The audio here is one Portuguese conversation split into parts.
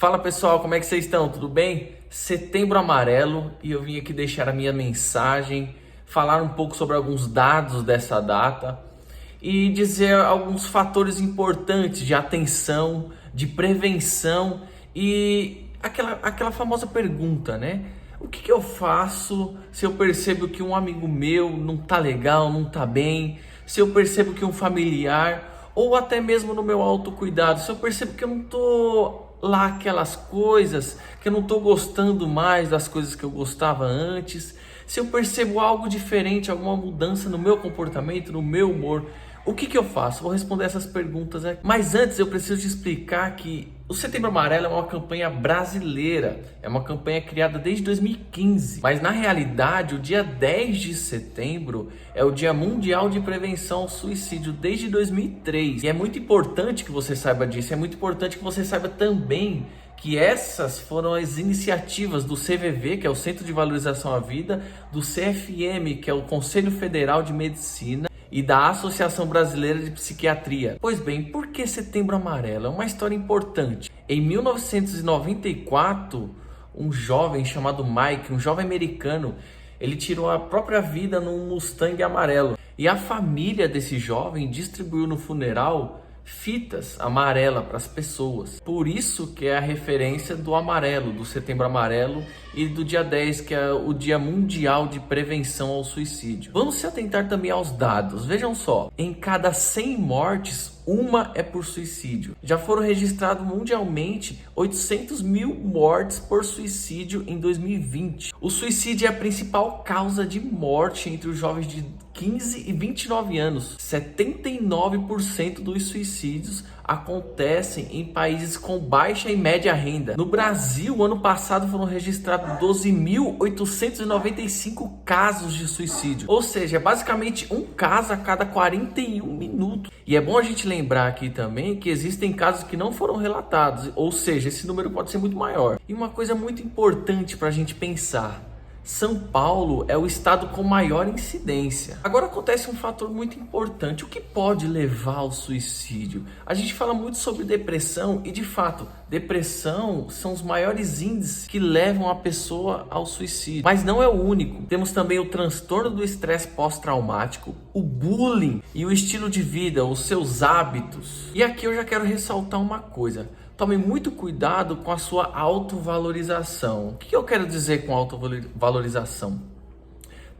Fala pessoal, como é que vocês estão? Tudo bem? Setembro Amarelo e eu vim aqui deixar a minha mensagem, falar um pouco sobre alguns dados dessa data e dizer alguns fatores importantes de atenção, de prevenção e aquela famosa pergunta, né? O que eu faço se eu percebo que um amigo meu não tá legal, não tá bem, se eu percebo que um familiar ou até mesmo no meu autocuidado, se eu percebo que eu não tô lá aquelas coisas, que eu não tô gostando mais das coisas que eu gostava antes, se eu percebo algo diferente, alguma mudança no meu comportamento, no meu humor, o que eu faço? Vou responder essas perguntas aqui. Mas antes eu preciso te explicar que o Setembro Amarelo é uma campanha brasileira, é uma campanha criada desde 2015, mas na realidade o dia 10 de setembro é o Dia Mundial de Prevenção ao Suicídio desde 2003. E é muito importante que você saiba disso, é muito importante que você saiba também que essas foram as iniciativas do CVV, que é o Centro de Valorização à Vida, do CFM, que é o Conselho Federal de Medicina, e da Associação Brasileira de Psiquiatria. Pois bem, por que Setembro Amarelo? É uma história importante. Em 1994, um jovem chamado Mike, um jovem americano, ele tirou a própria vida num Mustang amarelo. E a família desse jovem distribuiu no funeral fitas amarelas para as pessoas. Por isso que é a referência do amarelo, do Setembro Amarelo e do dia 10, que é o Dia Mundial de Prevenção ao Suicídio. Vamos se atentar também aos dados. Vejam só, em cada 100 mortes, uma é por suicídio. Já foram registrados mundialmente 800 mil mortes por suicídio em 2020. O suicídio é a principal causa de morte entre os jovens de 15 e 29 anos. 79% dos suicídios acontecem em países com baixa e média renda. No Brasil, ano passado foram registrados 12.895 casos de suicídio. Ou seja, é basicamente um caso a cada 41 minutos. E é bom a gente lembrar aqui também que existem casos que não foram relatados. Ou seja, esse número pode ser muito maior. E uma coisa muito importante para a gente pensar: São Paulo é o estado com maior incidência. Agora acontece um fator muito importante. O que pode levar ao suicídio? A gente fala muito sobre depressão e, de fato, depressão são os maiores índices que levam a pessoa ao suicídio. Mas não é o único. Temos também o transtorno do estresse pós-traumático, o bullying e o estilo de vida, os seus hábitos. E aqui eu já quero ressaltar uma coisa: tome muito cuidado com a sua autovalorização. O que eu quero dizer com autovalorização?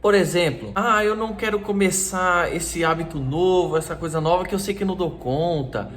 Por exemplo, eu não quero começar esse hábito novo, essa coisa nova que eu sei que eu não dou conta.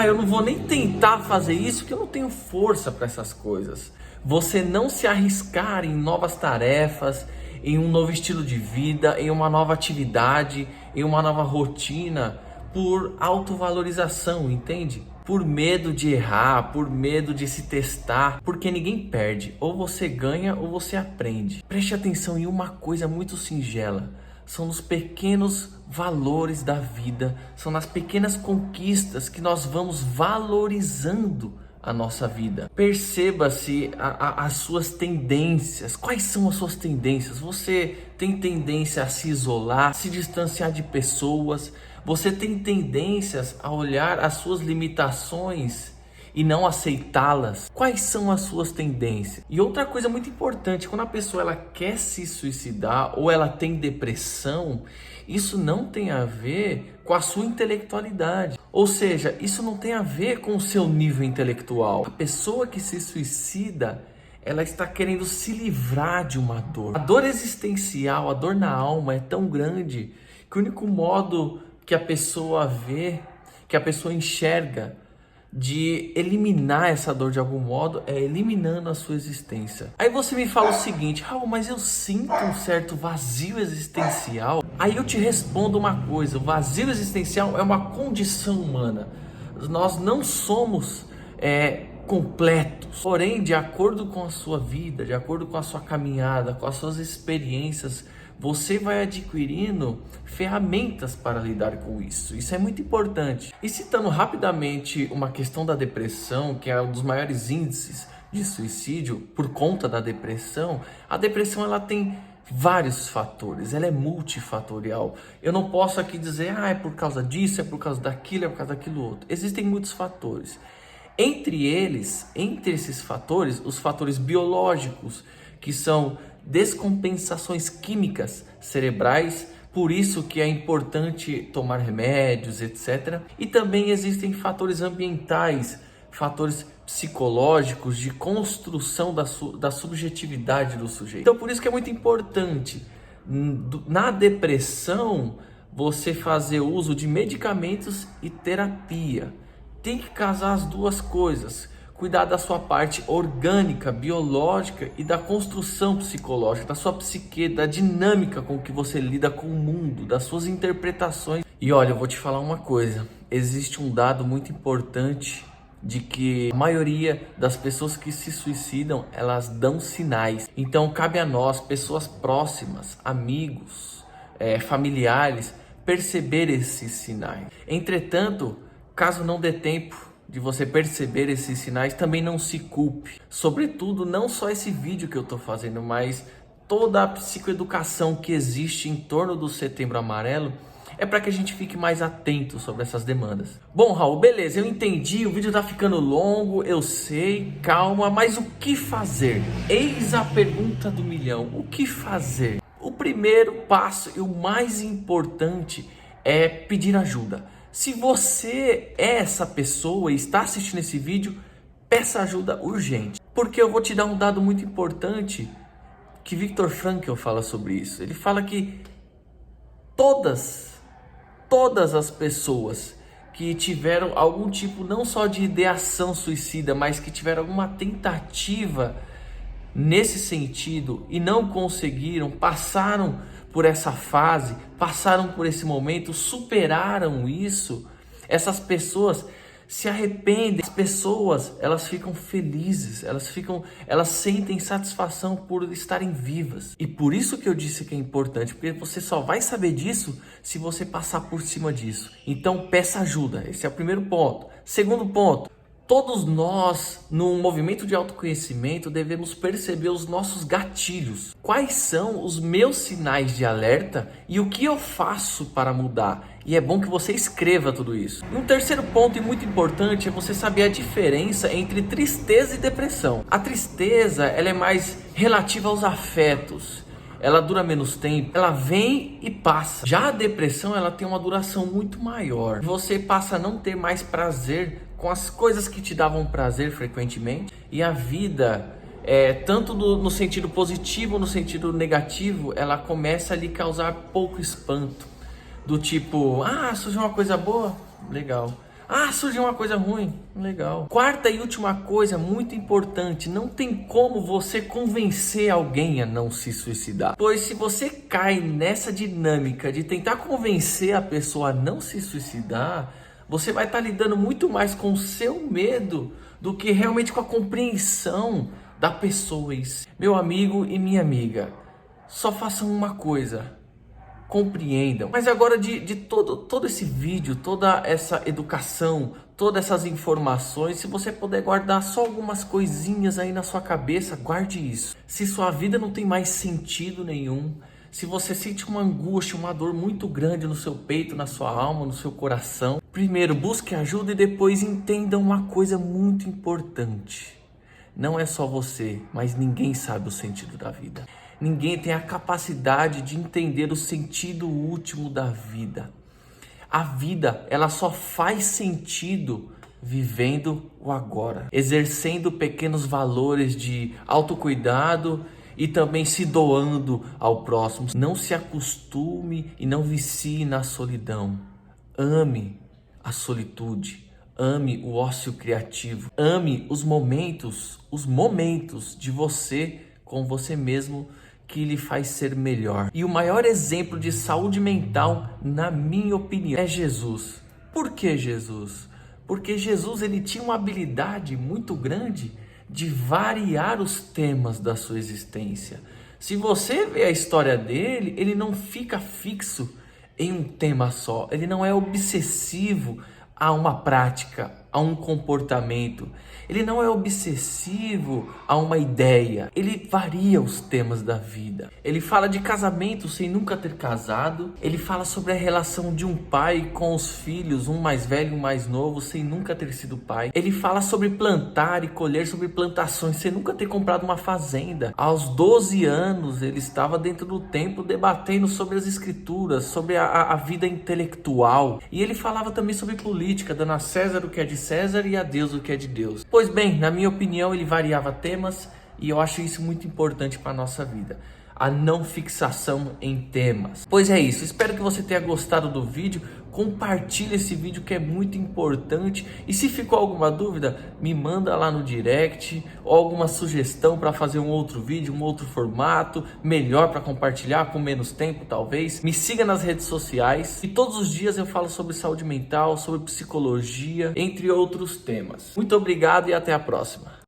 Eu não vou nem tentar fazer isso porque eu não tenho força para essas coisas. Você não se arriscar em novas tarefas, em um novo estilo de vida, em uma nova atividade, em uma nova rotina, por autovalorização, entende? Por medo de errar, por medo de se testar, porque ninguém perde, ou você ganha ou você aprende. Preste atenção em uma coisa muito singela: são nos pequenos valores da vida, são nas pequenas conquistas que nós vamos valorizando a nossa vida. Perceba-se as suas tendências. Quais são as suas tendências? Você tem tendência a se isolar, se distanciar de pessoas? Você tem tendências a olhar as suas limitações e não aceitá-las? Quais são as suas tendências? E outra coisa muito importante: quando a pessoa ela quer se suicidar ou ela tem depressão, isso não tem a ver com a sua intelectualidade. Ou seja, isso não tem a ver com o seu nível intelectual. A pessoa que se suicida, ela está querendo se livrar de uma dor. A dor existencial, a dor na alma é tão grande que o único modo que a pessoa vê, que a pessoa enxerga de eliminar essa dor de algum modo é eliminando a sua existência. Aí você me fala o seguinte: Raul, mas eu sinto um certo vazio existencial. Aí eu te respondo uma coisa: o vazio existencial é uma condição humana. Nós não somos completos. Porém, de acordo com a sua vida, de acordo com a sua caminhada, com as suas experiências, você vai adquirindo ferramentas para lidar com isso. Isso é muito importante. E citando rapidamente uma questão da depressão, que é um dos maiores índices de suicídio por conta da depressão, a depressão ela tem vários fatores, ela é multifatorial. Eu não posso aqui dizer, é por causa disso, é por causa daquilo, é por causa daquilo outro. Existem muitos fatores. Entre esses fatores, os fatores biológicos, que são descompensações químicas cerebrais, por isso que é importante tomar remédios, etc. E também existem fatores ambientais, fatores psicológicos de construção da subjetividade do sujeito. Então por isso que é muito importante, na depressão, você fazer uso de medicamentos e terapia. Tem que casar as duas coisas. Cuidar da sua parte orgânica, biológica e da construção psicológica, da sua psique, da dinâmica com que você lida com o mundo, das suas interpretações. E olha, eu vou te falar uma coisa. Existe um dado muito importante de que a maioria das pessoas que se suicidam, elas dão sinais. Então cabe a nós, pessoas próximas, amigos, familiares, perceber esses sinais. Entretanto, caso não dê tempo de você perceber esses sinais, também não se culpe. Sobretudo, não só esse vídeo que eu estou fazendo, mas toda a psicoeducação que existe em torno do Setembro Amarelo é para que a gente fique mais atento sobre essas demandas. Bom, Raul, beleza, eu entendi, o vídeo tá ficando longo, eu sei, calma, mas o que fazer? Eis a pergunta do milhão, o que fazer? O primeiro passo e o mais importante é pedir ajuda. Se você é essa pessoa e está assistindo esse vídeo, peça ajuda urgente. Porque eu vou te dar um dado muito importante que Viktor Frankl fala sobre isso. Ele fala que todas as pessoas que tiveram algum tipo não só de ideação suicida, mas que tiveram alguma tentativa nesse sentido e não conseguiram, passaram por essa fase, passaram por esse momento, superaram isso, essas pessoas se arrependem, as pessoas, elas ficam felizes, elas sentem satisfação por estarem vivas. E por isso que eu disse que é importante, porque você só vai saber disso se você passar por cima disso. Então peça ajuda, esse é o primeiro ponto. Segundo ponto, todos nós, num movimento de autoconhecimento, devemos perceber os nossos gatilhos. Quais são os meus sinais de alerta e o que eu faço para mudar? E é bom que você escreva tudo isso. E um terceiro ponto e muito importante é você saber a diferença entre tristeza e depressão. A tristeza, ela é mais relativa aos afetos. Ela dura menos tempo, ela vem e passa. Já a depressão, ela tem uma duração muito maior. Você passa a não ter mais prazer com as coisas que te davam prazer frequentemente. E a vida, tanto no sentido positivo, no sentido negativo, ela começa a lhe causar pouco espanto. Do tipo, surgiu uma coisa boa? Legal. Surgiu uma coisa ruim? Legal. Quarta e última coisa, muito importante, não tem como você convencer alguém a não se suicidar. Pois se você cai nessa dinâmica de tentar convencer a pessoa a não se suicidar, você vai estar lidando muito mais com o seu medo do que realmente com a compreensão da pessoa em si. Meu amigo e minha amiga, só façam uma coisa. Compreendam. Mas agora de todo esse vídeo, toda essa educação, todas essas informações, se você puder guardar só algumas coisinhas aí na sua cabeça, guarde isso. Se sua vida não tem mais sentido nenhum, se você sente uma angústia, uma dor muito grande no seu peito, na sua alma, no seu coração, primeiro busque ajuda e depois entenda uma coisa muito importante. Não é só você, mas ninguém sabe o sentido da vida. Ninguém tem a capacidade de entender o sentido último da vida. A vida, ela só faz sentido vivendo o agora, exercendo pequenos valores de autocuidado e também se doando ao próximo. Não se acostume e não vicie na solidão. Ame a solitude, ame o ócio criativo, ame os momentos de você com você mesmo, que lhe faz ser melhor. E o maior exemplo de saúde mental, na minha opinião, é Jesus. Por que Jesus? Porque Jesus, ele tinha uma habilidade muito grande de variar os temas da sua existência. Se você vê a história dele, ele não fica fixo em um tema só. Ele não é obsessivo a uma prática, a um comportamento. Ele não é obsessivo a uma ideia. Ele varia os temas da vida. Ele fala de casamento sem nunca ter casado. Ele fala sobre a relação de um pai com os filhos, um mais velho e um mais novo, sem nunca ter sido pai. Ele fala sobre plantar e colher, sobre plantações, sem nunca ter comprado uma fazenda. Aos 12 anos, ele estava dentro do templo debatendo sobre as escrituras, sobre a vida intelectual. E ele falava também sobre política, dando a César o que é de César e a Deus o que é de Deus. Pois bem, na minha opinião, ele variava temas e eu acho isso muito importante para a nossa vida. A não fixação em temas. Pois é isso, espero que você tenha gostado do vídeo. Compartilhe esse vídeo que é muito importante. E se ficou alguma dúvida, me manda lá no direct ou alguma sugestão para fazer um outro vídeo, um outro formato, melhor para compartilhar, com menos tempo talvez. Me siga nas redes sociais e todos os dias eu falo sobre saúde mental, sobre psicologia, entre outros temas. Muito obrigado e até a próxima.